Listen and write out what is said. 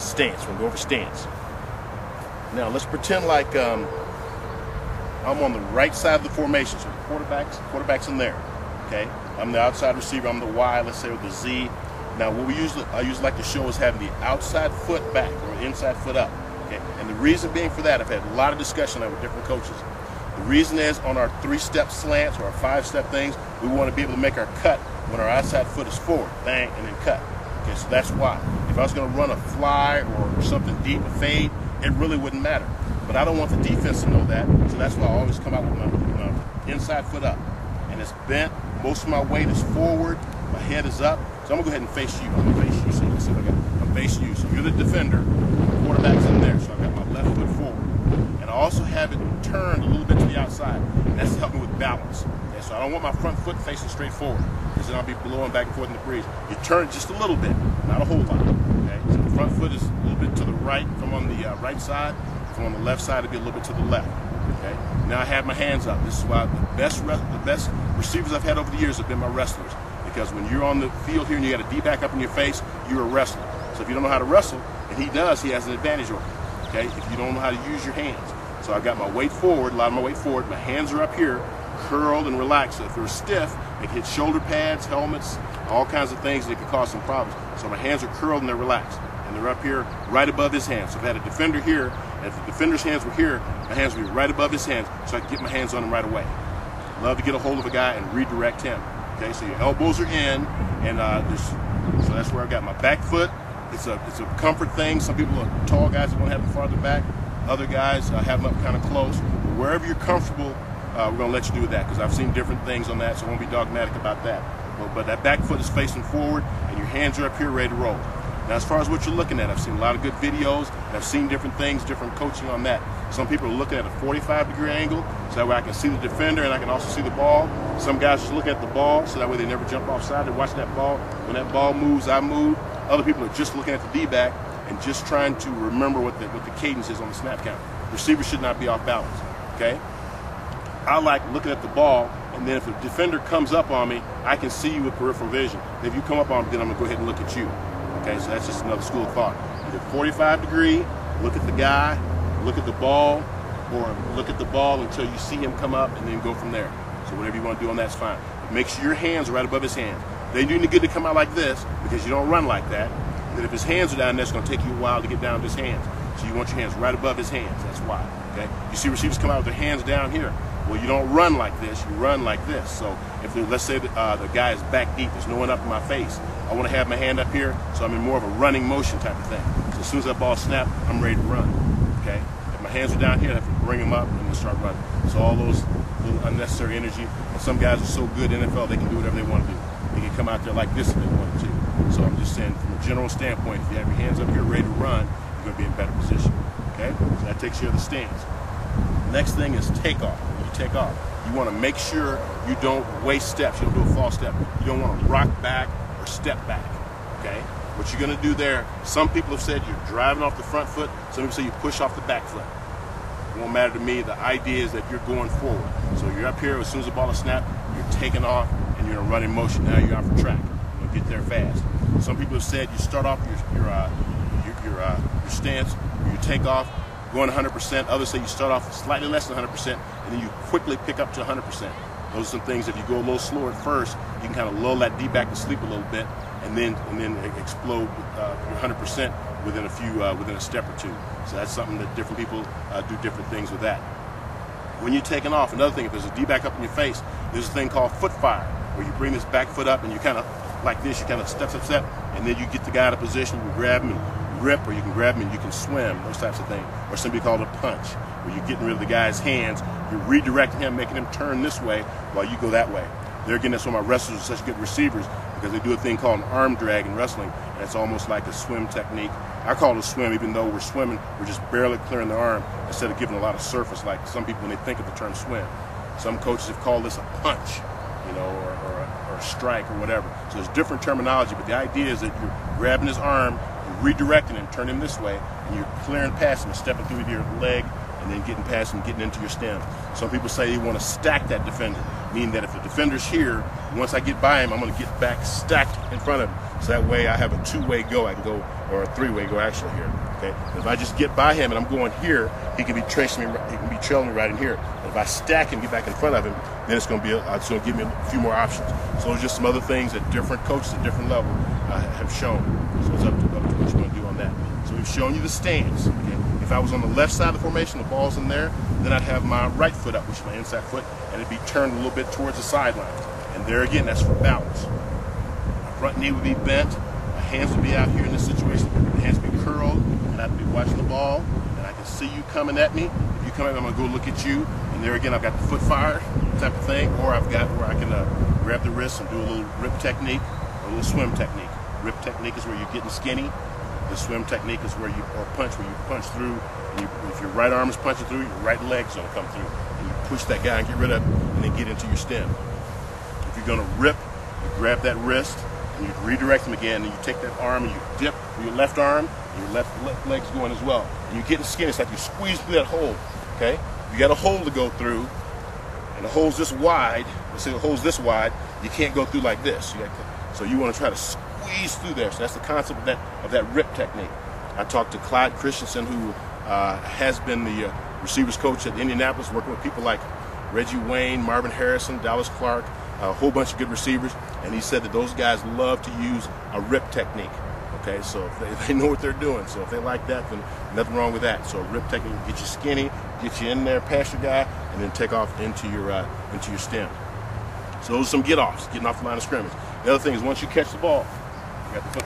Stance. We're going to go over stance. Now let's pretend like I'm on the right side of the formation. So the quarterback's in there. Okay, I'm the outside receiver. I'm the Y. Let's say with the Z. Now what I usually like to show is having the outside foot back or the inside foot up. Okay, and the reason being for that, I've had a lot of discussion with different coaches. The reason is on our 3-step slants or our 5-step things, we want to be able to make our cut when our outside foot is forward, bang, and then cut. Okay, so that's why. If I was going to run a fly or something deep, a fade, it really wouldn't matter. But I don't want the defense to know that, so that's why I always come out with my inside foot up. And it's bent, most of my weight is forward, my head is up, so I'm going to go ahead and face you. I'm going to face you, so you can see what I got. I'm facing you, so you're the defender, the quarterback's in there, so I've got my left foot forward. And I also have it turned a little bit to the outside, and that's to help me with balance. Okay, so I don't want my front foot facing straight forward, because then I'll be blowing back and forth in the breeze. You turn it just a little bit, not a whole lot. Okay, so the front foot is a little bit to the right if I'm on the right side. If I'm on the left side, it'll be a little bit to the left. Okay, now I have my hands up. This is why the best receivers I've had over the years have been my wrestlers, because when you're on the field here and you got a D back up in your face, you're a wrestler. So if you don't know how to wrestle, and he does, he has an advantage over you. Okay, if you don't know how to use your hands. So I've got my weight forward, a lot of my weight forward. My hands are up here, curled and relaxed. So if they're stiff, they can hit shoulder pads, helmets, all kinds of things that could cause some problems. So my hands are curled and they're relaxed. And they're up here right above his hands. So if I had a defender here, and if the defender's hands were here, my hands would be right above his hands so I can get my hands on him right away. Love to get a hold of a guy and redirect him. Okay, so your elbows are in, and so that's where I've got my back foot. It's a comfort thing. Some people are tall guys that want to have them farther back. Other guys have them up kind of close. Wherever you're comfortable, we're going to let you do that, because I've seen different things on that, so I won't be dogmatic about that. But that back foot is facing forward, and your hands are up here ready to roll. Now, as far as what you're looking at, I've seen a lot of good videos, and I've seen different things, different coaching on that. Some people are looking at a 45-degree angle, so that way I can see the defender and I can also see the ball. Some guys just look at the ball, so that way they never jump offside. They watch that ball. When that ball moves, I move. Other people are just looking at the D-back and just trying to remember what the cadence is on the snap count. Receivers should not be off balance, okay? I like looking at the ball, and then if the defender comes up on me, I can see you with peripheral vision. And if you come up on me, then I'm going to go ahead and look at you. Okay, so that's just another school of thought. Either 45-degree, look at the guy, look at the ball, or look at the ball until you see him come up and then go from there. So whatever you want to do on that's fine. But make sure your hands are right above his hands. They do need to come out like this, because you don't run like that. And if his hands are down there, it's going to take you a while to get down to his hands. So you want your hands right above his hands. That's why. Okay? You see receivers come out with their hands down here. Well, you don't run like this. You run like this. So if let's say the guy is back deep, there's no one up in my face. I want to have my hand up here, so I'm in more of a running motion type of thing. So as soon as that ball snaps, I'm ready to run. Okay? If my hands are down here, I have to bring them up and start running. So all those little unnecessary energy. And some guys are so good in the NFL, they can do whatever they want to do. They can come out there like this if they want to. So I'm just saying, from a general standpoint, if you have your hands up here ready to run, you're going to be in better position. Okay? So that takes care of the stance. Next thing is takeoff. When you take off, you want to make sure you don't waste steps. You don't do a false step. You don't want to rock back or step back. Okay? What you're going to do there, some people have said you're driving off the front foot. Some people say you push off the back foot. It won't matter to me. The idea is that you're going forward. So you're up here, as soon as the ball is snapped, you're taking off and you're in a running motion. Now you're out for track. You'll get there fast. Some people have said you start off your stance, or you take off going 100%. Others say you start off slightly less than 100%, and then you quickly pick up to 100%. Those are some things. If you go a little slower at first, you can kind of lull that D back to sleep a little bit, and then explode your 100% within a step or two. So that's something that different people do different things with that. When you're taking off, another thing, if there's a D back up in your face, there's a thing called foot fire, where you bring this back foot up and you kind of like this, you kind of step, and then you get the guy out of position, you grab him and grip, or you can grab him and you can swim, those types of things. Or somebody called a punch, where you're getting rid of the guy's hands, you're redirecting him, making him turn this way while you go that way. There again, that's why my wrestlers are such good receivers, because they do a thing called an arm drag in wrestling, and it's almost like a swim technique. I call it a swim, even though we're swimming, we're just barely clearing the arm instead of giving a lot of surface like some people when they think of the term swim. Some coaches have called this a punch, you know, or a strike or whatever. So there's different terminology, but the idea is that you're grabbing his arm, you're redirecting him, turning him this way, and you're clearing past him, stepping through your leg, and then getting past him, getting into your stem. Some people say you want to stack that defender, meaning that if the defender's here, once I get by him, I'm going to get back stacked in front of him. So that way I have a two-way go. I can go or a three-way go actually here. Okay. And if I just get by him and I'm going here, he can be tracing me. He can be trailing me right in here. And if I stack him, get back in front of him, then it's going to give me a few more options. So there's just some other things that different coaches at different levels have shown. So it's up to what you're going to do on that. So we've shown you the stance. Okay. If I was on the left side of the formation, the ball's in there, then I'd have my right foot up, which is my inside foot, and it'd be turned a little bit towards the sidelines. And there again, that's for balance. My front knee would be bent, my hands would be out here in this situation, the hands would be curled, and I'd be watching the ball, and I can see you coming at me. If you come at me, I'm gonna go look at you, and there again, I've got the foot fire type of thing, or I've got where I can grab the wrist and do a little rip technique, or a little swim technique. Rip technique is where you're getting skinny. The swim technique is where you, or punch, where you punch through, and if your right arm is punching through, your right leg's gonna come through, and you push that guy and get rid of it, and then get into your stem. If you're gonna rip, you grab that wrist, and you redirect him again, and you take that arm and you dip with your left arm, and your left leg's going as well. And you're getting skinny, it's like you squeeze through that hole, okay? You got a hole to go through, and the hole's this wide, let's say the hole's this wide, you can't go through like this. So you wanna try to squeeze through there. So that's the concept of that rip technique. I talked to Clyde Christensen, who has been the receivers coach at Indianapolis, working with people like Reggie Wayne, Marvin Harrison, Dallas Clark, a whole bunch of good receivers, and he said that those guys love to use a rip technique. Okay, so if they know what they're doing, so if they like that, then nothing wrong with that. So a rip technique will get you skinny, get you in there past your guy, and then take off into your stem. So those are some get-offs, getting off the line of scrimmage. The other thing is once you catch the ball, you got the foot